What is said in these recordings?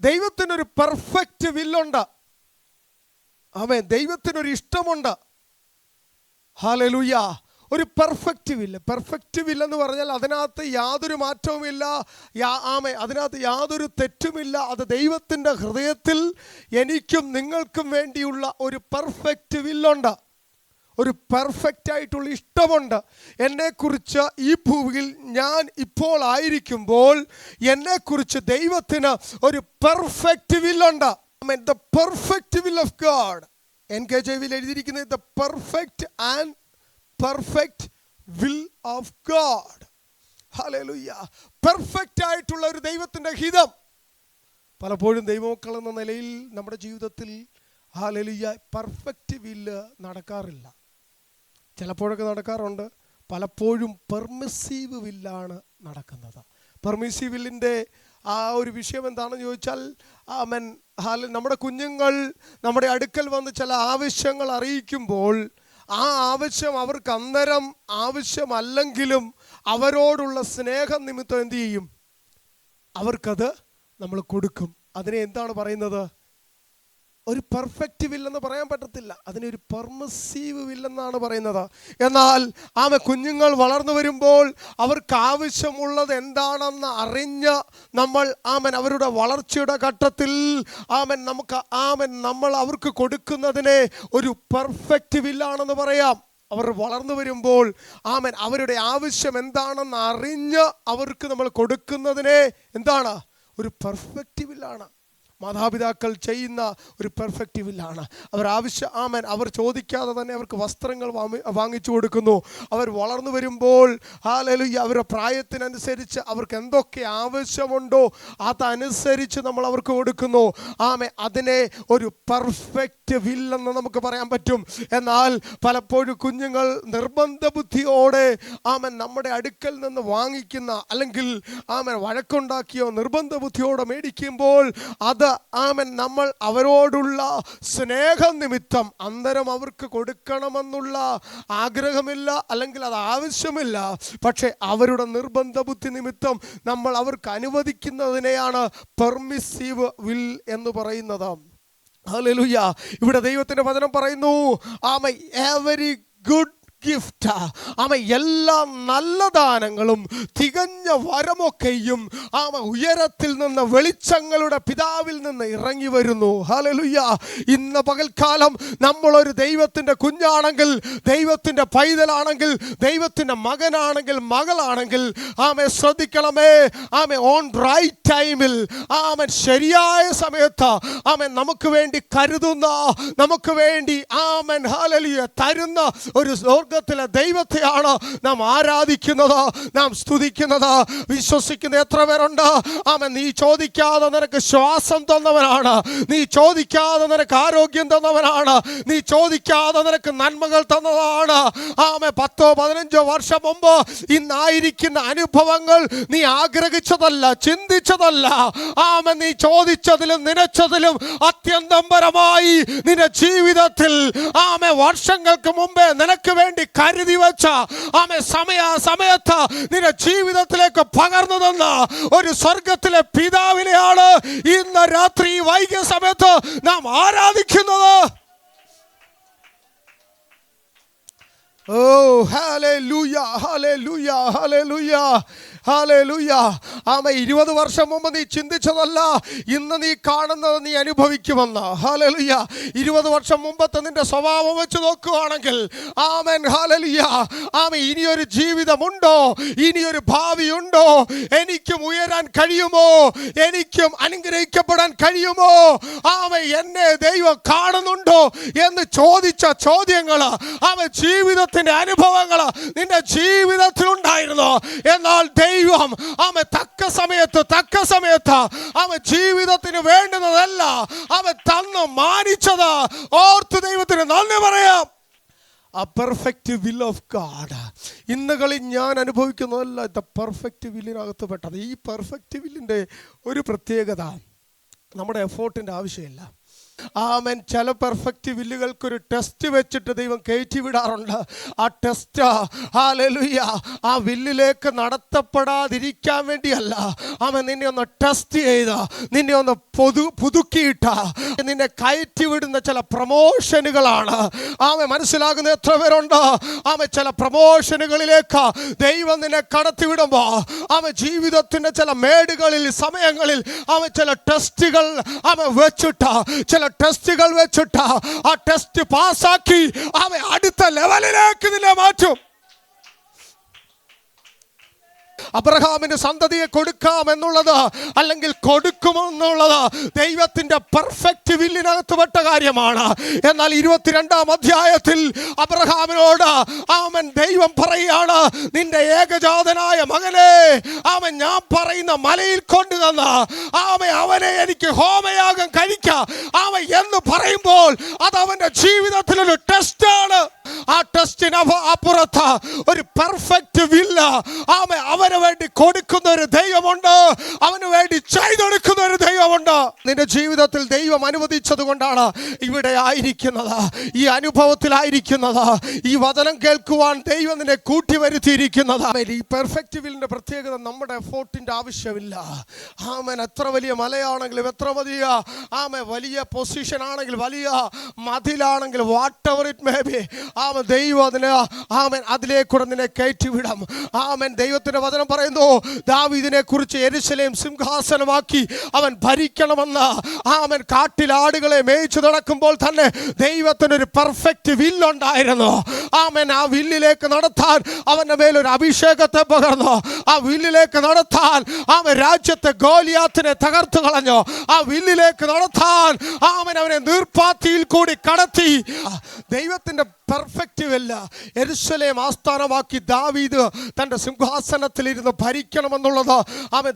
ദൈവത്തിനൊരു പെർഫെക്റ്റ് വില്ലുണ്ട്. ആമേൻ. ദൈവത്തിനൊരു ഇഷ്ടമുണ്ട്. ഹല്ലേലൂയ. ഒരു പെർഫെക്റ്റ് വില്ല്. പെർഫെക്റ്റ് വില്ലെന്ന് പറഞ്ഞാൽ അതിനകത്ത് യാതൊരു മാറ്റവുമില്ല. ആമേൻ. അതിനകത്ത് യാതൊരു തെറ്റുമില്ല. അത് ദൈവത്തിൻ്റെ ഹൃദയത്തിൽ എനിക്കും നിങ്ങൾക്കും വേണ്ടിയുള്ള ഒരു പെർഫെക്റ്റ് വില്ലുണ്ട്. ഒരു പെർഫെക്റ്റ് ആയിട്ടുള്ള ഇഷ്ടമുണ്ട്. എന്നെക്കുറിച്ച് ഈ ഭൂമിയിൽ ഞാൻ ഇപ്പോൾ ആയിരിക്കുമ്പോൾ എന്നെക്കുറിച്ച് ദൈവത്തിന് ഒരു പെർഫെക്റ്റ് വില്ലുണ്ട്. The perfect will of God. NKJV എഴുതിയിരിക്കുന്നത് the perfect and perfect will of God. Hallelujah. Perfect ആയിട്ടുള്ള ഒരു ദൈവത്തിൻ്റെ ഹിതം. പലപ്പോഴും ദൈവമക്കൾ എന്ന നിലയിൽ നമ്മുടെ ജീവിതത്തിൽ ഹല്ലേലൂയ പെർഫെക്റ്റ് വില്ല് നടക്കാറില്ല. ചിലപ്പോഴൊക്കെ നടക്കാറുണ്ട്. പലപ്പോഴും പെർമിസീവ് വില്ലാണ് നടക്കുന്നത്. പെർമിസീവ് വില്ലിൻ്റെ ആ ഒരു വിഷയം എന്താണെന്ന് ചോദിച്ചാൽ ആമേൻ, നമ്മുടെ കുഞ്ഞുങ്ങൾ നമ്മുടെ അടുക്കൽ വന്ന് ചില ആവശ്യങ്ങൾ അറിയിക്കുമ്പോൾ ആ ആവശ്യം അവർക്ക് അന്നേരം ആവശ്യമല്ലെങ്കിലും അവരോടുള്ള സ്നേഹം നിമിത്തം എന്തു ചെയ്യും? അവർക്കത് നമ്മൾ കൊടുക്കും. അതിനെ എന്താണ് പറയുന്നത്? ഒരു പെർഫെക്റ്റ് വില്ലെന്ന് പറയാൻ പറ്റത്തില്ല. അതിനൊരു പെർമിസീവ് വില്ലെന്നാണ് പറയുന്നത്. എന്നാൽ കുഞ്ഞുങ്ങൾ വളർന്നു വരുമ്പോൾ അവർക്ക് ആവശ്യമുള്ളത് എന്താണെന്ന് അറിഞ്ഞ് നമ്മൾ അവരുടെ വളർച്ചയുടെ ഘട്ടത്തിൽ നമ്മൾ അവർക്ക് കൊടുക്കുന്നതിനെ ഒരു പെർഫെക്റ്റ് വില്ലാണെന്ന് പറയാം. അവർ വളർന്നു വരുമ്പോൾ അവരുടെ ആവശ്യം എന്താണെന്ന് അറിഞ്ഞ് അവർക്ക് നമ്മൾ കൊടുക്കുന്നതിനെ എന്താണ്? ഒരു പെർഫെക്റ്റ് വില്ലാണ്. മാതാപിതാക്കൾ ചെയ്യുന്ന ഒരു പെർഫെക്റ്റ് വില്ലാണ്. അവർ ചോദിക്കാതെ തന്നെ അവർക്ക് വസ്ത്രങ്ങൾ വാങ്ങിച്ചു കൊടുക്കുന്നു. അവർ വളർന്നു വരുമ്പോൾ ഹല്ലേലൂയ അവരുടെ പ്രായത്തിനനുസരിച്ച് അവർക്ക് എന്തൊക്കെ ആവശ്യമുണ്ടോ അതനുസരിച്ച് നമ്മൾ അവർക്ക് കൊടുക്കുന്നു. അതിനെ ഒരു പെർഫെക്റ്റ് വില്ലെന്ന് നമുക്ക് പറയാൻ പറ്റും. എന്നാൽ പലപ്പോഴും കുഞ്ഞുങ്ങൾ നിർബന്ധ ബുദ്ധിയോടെ നമ്മുടെ അടുക്കൽ നിന്ന് വാങ്ങിക്കുന്ന അല്ലെങ്കിൽ വഴക്കുണ്ടാക്കിയോ നിർബന്ധ ബുദ്ധിയോടെ മേടിക്കുമ്പോൾ അത് നമ്മൾ അവരോടുള്ള സ്നേഹം നിമിത്തം അന്നേരം അവർക്ക് കൊടുക്കണമെന്നുള്ള ആഗ്രഹമില്ല, അല്ലെങ്കിൽ അത് ആവശ്യമില്ല. പക്ഷെ അവരുടെ നിർബന്ധ ബുദ്ധി നിമിത്തം നമ്മൾ അവർക്ക് അനുവദിക്കുന്നതിനെയാണ് പെർമിസീവ് വിൽ എന്ന് പറയുന്നത്. ഹല്ലേലൂയ. ഇവിടെ ദൈവത്തിന്റെ വചനം പറയുന്നു, എവരി ഗുഡ് ഗിഫ്റ്റ്, എല്ലാ നല്ല ദാനങ്ങളും തികഞ്ഞ വരമൊക്കെയും ഉയരത്തിൽ നിന്ന് വെളിച്ചങ്ങളുടെ പിതാവിൽ നിന്ന് ഇറങ്ങി വരുന്നു. ഹല്ലേലൂയ. ഇന്ന് പകൽക്കാലം നമ്മളൊരു ദൈവത്തിൻ്റെ കുഞ്ഞാണെങ്കിൽ, ദൈവത്തിൻ്റെ പൈതലാണെങ്കിൽ, ദൈവത്തിൻ്റെ മകനാണെങ്കിൽ, മകളാണെങ്കിൽ ശ്രദ്ധിക്കണമേ, ഓൺ റൈറ്റ് ടൈമിൽ ശരിയായ സമയത്ത് നമുക്ക് വേണ്ടി കരുതുന്ന, നമുക്ക് വേണ്ടി ഹല്ലേലൂയ തരുന്ന ഒരു സ്വർഗ്ഗത്തിലെ ദൈവത്തെയാണ് നാം ആരാധിക്കുന്നത്, നാം സ്തുതിക്കുന്നത്. വിശ്വസിക്കുന്ന എത്ര പേരുണ്ട്? നീ ചോദിക്കാതെ നിനക്ക് ശ്വാസം തന്നവനാണ്, നീ ചോദിക്കാതെ നിനക്ക് ആരോഗ്യം തന്നവനാണ്, നീ ചോദിക്കാതെ നിനക്ക് നന്മകൾ തന്നതാണ്. 10-15 വർഷം മുമ്പ് ഇന്നായിരിക്കുന്ന അനുഭവങ്ങൾ നീ ആഗ്രഹിച്ചതല്ല, ചിന്തിച്ചതല്ല. നീ ചോദിച്ചതിലും നനച്ചതിലും അത്യന്തം പരമായി നിന്റെ ജീവിതത്തിൽ വർഷങ്ങൾക്ക് മുമ്പേ നിനക്ക് വേണ്ടി കരുതി വെച്ച സമയത്ത് നിന്റെ ജീവിതത്തിലേക്ക് പകർന്നു തന്ന ഒരു സ്വർഗത്തിലെ പിതാവിനെയാണ് ഇന്ന് രാത്രി വൈകിയ സമയത്ത് നാം ആരാധിക്കുന്നത്. ഓ ഹല്ലേലൂയ, ഹല്ലേലൂയ, ഹല്ലേലൂയ, ഹല്ലേലൂയ. 20 വർഷം മുമ്പ് നീ ചിന്തിച്ചതല്ല ഇന്ന് നീ കാണുന്നത്, നീ അനുഭവിക്കുമെന്ന്. ഹല്ലേലൂയ. 20 വർഷം മുമ്പത്തെ നിന്റെ സ്വഭാവം വെച്ച് നോക്കുകയാണെങ്കിൽ ഹല്ലേലൂയ, ഇനിയൊരു ജീവിതമുണ്ടോ? ഇനിയൊരു ഭാവിയുണ്ടോ? എനിക്കും ഉയരാൻ കഴിയുമോ? എനിക്കും അനുഗ്രഹിക്കപ്പെടാൻ കഴിയുമോ? എന്നെ ദൈവം കാണുന്നുണ്ടോ എന്ന് ചോദിച്ച ചോദ്യങ്ങൾ, ജീവിതത്തിന്റെ അനുഭവങ്ങൾ നിന്റെ ജീവിതത്തിൽ ഉണ്ടായിരുന്നു. എന്നാൽ ദൈവം തക്ക സമയത്ത് ജീവിതത്തിന് വേണ്ടുന്നതല്ല തന്നു മാനിച്ചത് ഓർത്ത് ദൈവത്തിന് നന്ദി പറയാം. ആ പെർഫെക്റ്റ് വിൽ ഓഫ് ഗാഡ് ഇന്നുകളിൽ ഞാൻ അനുഭവിക്കുന്നതല്ല ദ പെർഫെക്റ്റ് വില്ലിനകത്ത് പെട്ടത്. ഈ പെർഫെക്റ്റ് വില്ലിൻ്റെ ഒരു പ്രത്യേകത, നമ്മുടെ എഫോർട്ടിൻ്റെ ആവശ്യമില്ല. ആമേൻ. ചില പെർഫെക്റ്റ് വില്ലുകൾക്കൊരു ടെസ്റ്റ് വെച്ചിട്ട് ദൈവം കയറ്റി വിടാറുണ്ട്. ആ ടെസ്റ്റ് ഹല്ലേലൂയ ആ വില്ലിലേക്ക് നടത്തപ്പെടാതിരിക്കാൻ വേണ്ടിയല്ല. ആമേൻ. നിന്നെ ഒന്ന് ടെസ്റ്റ് ചെയ്ത് നിന്നെ ഒന്ന് പുതുക്കിയിട്ട നിന്നെ കയറ്റി വിടുന്ന ചില പ്രമോഷനുകളാണ്. ആമേൻ. മനസ്സിലാകുന്ന എത്ര പേരുണ്ട്? ആമേൻ. ചില പ്രമോഷനുകളിലേക്ക് ദൈവം നിന്നെ കടത്തിവിടുമ്പോ ആമേൻ ജീവിതത്തിന്റെ ചില മേടുകളിൽ സമയങ്ങളിൽ ആമേൻ ചില ടെസ്റ്റുകൾ ആമേൻ വെച്ചിട്ട് ചില ടെസ്റ്റുകൾ വെച്ചിട്ട് ആ ടെസ്റ്റ് പാസ്സാക്കി അവൻ അടുത്ത ലെവലിലേക്ക് നിന്നെ മാറ്റും. അബ്രഹാമിന് സന്തതിയെ കൊടുക്കാം എന്നുള്ളത് അല്ലെങ്കിൽ കൊടുക്കുമെന്നുള്ളത് ദൈവത്തിന്റെ പെർഫെക്റ്റ് വില്ലിനകത്ത് പെട്ട കാര്യമാണ്. എന്നാൽ 22-ാം അധ്യായത്തിൽ അബ്രഹാമിനോട് ആമൻ ദൈവം പറയുകയാണ്, നിന്റെ ഏകജാതനായ മകനെ ആമൻ ഞാൻ പറയുന്ന മലയിൽ കൊണ്ടുവന്ന് അവനെ എനിക്ക് ഹോമയാഗം കഴിക്കാം എന്ന് പറയുമ്പോൾ അത് അവന്റെ ജീവിതത്തിലൊരു ടെസ്റ്റാണ്. ആ ടെസ്റ്റിന് അപ്പുറത്ത് ഒരു പെർഫെക്റ്റ് വില്ല അവന് വേണ്ടി കൊടുക്കുന്ന ഒരു ദൈവമുണ്ട്, അവന് വേണ്ടി ചെയ്തെടുക്കുന്ന ഒരു ദൈവമുണ്ട്. നിന്റെ ജീവിതത്തിൽ ദൈവം അനുവദിച്ചത് കൊണ്ടാണ് ഇവിടെ ആയിരിക്കുന്നത്, ഈ അനുഭവത്തിലായിരിക്കുന്നത്, ഈ വചനം കേൾക്കുവാൻ ദൈവം നിന്നെ കൂട്ടി വരുത്തിയിരിക്കുന്നത്. ഈ പെർഫെക്റ്റ് വില്ലിന്റെ പ്രത്യേകത നമ്മുടെ എഫോർട്ടിന്റെ ആവശ്യമില്ല. ആമൻ. എത്ര വലിയ മലയാണെങ്കിലും എത്ര വലിയ പൊസിഷൻ ആണെങ്കിലും വലിയ മതിലാണെങ്കിൽ whatever it may be ദൈവം അതിന് അതിലേക്കൂടെ നിന്നെ കയറ്റിവിടാം. ആമൻ. ദൈവത്തിന്റെ വചനം പറയുന്നു, ദാവീദിനെ കുറിച്ച് യെരൂശലേം സിംഹാസനമാക്കി അവൻ ഭരിക്കണമെന്ന് ആമൻ കാട്ടിൽ ആടുകളെ മേയിച്ചു നടക്കുമ്പോൾ തന്നെ ദൈവത്തിനൊരു പെർഫെക്റ്റ് വില്ലുണ്ടായിരുന്നു. ആമൻ. ആ വില്ലിലേക്ക് നടത്താൻ അവന്റെ മേലൊരു അഭിഷേകത്തെ പകർന്നു. ആ വില്ലിലേക്ക് നടത്താൻ അവൻ രാജ്യത്തെ ഗോലിയാത്തിനെ തകർത്തു കളഞ്ഞു. ആ വില്ലിലേക്ക് നടത്താൻ അവനെ നീർപ്പാത്തിയിൽ കൂടി കടത്തി. ദൈവത്തിന്റെ പെർഫെക്റ്റ് വില്ല യെരൂശലേം ആസ്ഥാനമാക്കി ദാവീദ് തന്റെ സിംഹാസനത്തിൽ ഇരുന്ന് ഭരിക്കണമെന്നുള്ളത്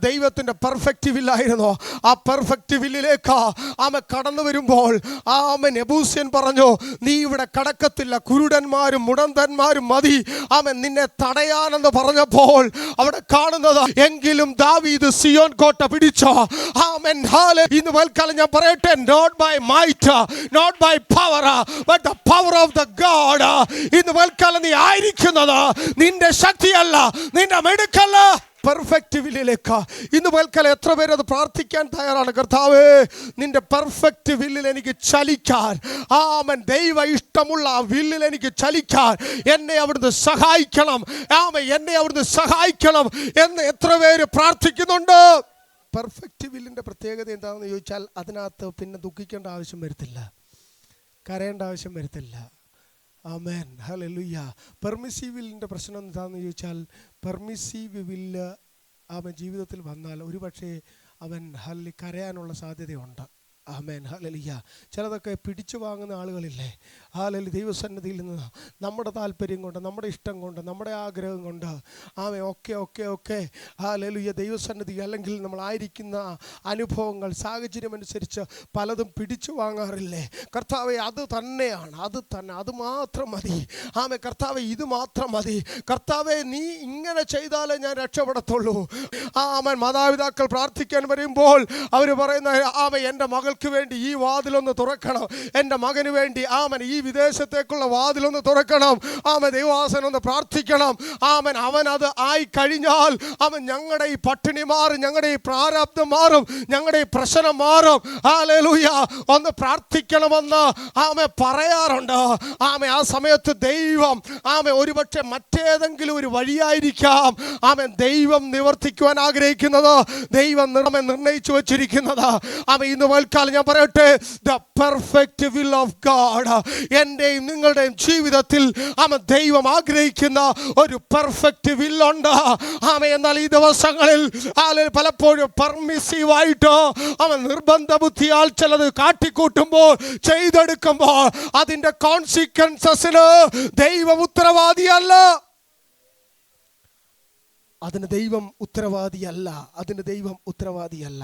ദൈവത്തിന്റെ പെർഫെക്റ്റ് വില്ലായിരുന്നു. ആ പെർഫെക്റ്റ് വില്ലിലേക്ക് കടന്നു വരുമ്പോൾ യെബൂസ്യൻ പറഞ്ഞു, നീ ഇവിടെ കടക്കത്തില്ല, കുരുടന്മാരും മുടന്തന്മാരും മതി നിന്നെ തടയാനെന്ന് പറഞ്ഞപ്പോൾ അവിടെ കാണുന്നത്, എങ്കിലും ദാവീദ് സിയോൻ കോട്ട പിടിച്ചോ. ഇന്ന് വൽക്കാലം ഞാൻ പറയട്ടെ, not by might, not by power, but the power of the God. ഇന്ന് വൽക്കാലം നീ ആയിരിക്കുന്നത് നിന്റെ ശക്തിയല്ല, നിന്റെ മെടുക്കല്ല, പെർഫെക്റ്റ് വില്ലിലേക്ക്. ഇന്ന് വൽക്കാലം എത്ര പേര് അത് പ്രാർത്ഥിക്കാൻ തയ്യാറാണ്? കർത്താവേ, നിന്റെ പെർഫെക്റ്റ് വില്ലിൽ എനിക്ക് ചലിക്കാൻ, ആമൻ ദൈവ ഇഷ്ടമുള്ള ആ വില്ലിൽ എനിക്ക് ചലിക്കാൻ എന്നെ അവിടുന്ന് സഹായിക്കണം, എന്നെ അവിടുന്ന് സഹായിക്കണം എന്ന് എത്ര പേര് പ്രാർത്ഥിക്കുന്നുണ്ട്? പെർഫെക്റ്റ് വില്ലിന്റെ പ്രത്യേകത എന്താണെന്ന് ചോദിച്ചാൽ അതിനകത്ത് പിന്നെ ദുഃഖിക്കേണ്ട ആവശ്യം വരത്തില്ല, കരയേണ്ട ആവശ്യം വരത്തില്ല. ആമേൻ. ഹല്ലേലൂയ. പെർമിസീവ് വില്ലിൻ്റെ പ്രശ്നം എന്താണെന്ന് ചോദിച്ചാൽ, പെർമിസീവ് വില്ല് അവൻ ജീവിതത്തിൽ വന്നാൽ ഒരുപക്ഷെ അവൻ കരയാനുള്ള സാധ്യതയുണ്ട്. ആമേൻ. ഹല്ലേലൂയ. ചിലതൊക്കെ പിടിച്ചു വാങ്ങുന്ന ആളുകളില്ലേ, ദൈവസന്നിധിയിൽ നിന്ന് നമ്മുടെ താല്പര്യം കൊണ്ട്, നമ്മുടെ ഇഷ്ടം കൊണ്ട്, നമ്മുടെ ആഗ്രഹം കൊണ്ട് ഒക്കെ ഹല്ലേലൂയ ദൈവസന്നിധി അല്ലെങ്കിൽ നമ്മളായിരിക്കുന്ന അനുഭവങ്ങൾ സാഹചര്യം അനുസരിച്ച് പലതും പിടിച്ചു വാങ്ങാറില്ലേ? കർത്താവെ, അത് തന്നെയാണ്, അത് മാത്രം മതി. കർത്താവെ, ഇത് മാത്രം മതി. കർത്താവെ, നീ ഇങ്ങനെ ചെയ്താലേ ഞാൻ രക്ഷപ്പെടത്തുള്ളൂ. മാതാപിതാക്കൾ പ്രാർത്ഥിക്കാൻ വരുമ്പോൾ അവർ പറയുന്ന, എൻ്റെ മകൾക്ക് വേണ്ടി ഈ വാതിലൊന്ന് തുറക്കണം, എൻ്റെ മകന് വേണ്ടി ഈ വിദേശത്തേക്കുള്ള വാതിലൊന്ന് തുറക്കണം, ദൈവദാസൻ ഒന്ന് പ്രാർത്ഥിക്കണം. അവനത് ആയി കഴിഞ്ഞാൽ ഞങ്ങളുടെ ഈ പട്ടിണി മാറും, ഞങ്ങളുടെ ഈ പ്രാരാബ്ദം മാറും, ഞങ്ങളുടെ ഈ പ്രശ്നം മാറും. ഹല്ലേലൂയ. ഒന്ന് പ്രാർത്ഥിക്കണമെന്ന് പറയാറുണ്ട്. ആ സമയത്ത് ദൈവം ഒരുപക്ഷെ മറ്റേതെങ്കിലും ഒരു വഴിയായിരിക്കാം ദൈവം നിവർത്തിക്കുവാൻ ആഗ്രഹിക്കുന്നത്, ദൈവം നിർണയിച്ചു വച്ചിരിക്കുന്നത്. ഇന്ന് വൽക്കാലം ഞാൻ പറയട്ടെ, the perfect will of God എൻ്റെയും നിങ്ങളുടെയും ജീവിതത്തിൽ ദൈവം ആഗ്രഹിക്കുന്ന ഒരു പെർഫെക്റ്റ് വില്ലുണ്ട്. എന്നാൽ ഈ ദിവസങ്ങളിൽ പലപ്പോഴും പെർമിസീവായിട്ട് നിർബന്ധ ബുദ്ധിയാൽ ചിലത് കാട്ടിക്കൂട്ടുമ്പോൾ, ചെയ്തെടുക്കുമ്പോൾ അതിന്റെ കോൺസിക്വൻസസിന് ദൈവം ഉത്തരവാദിയല്ല. അതിന് ദൈവം ഉത്തരവാദിയല്ല.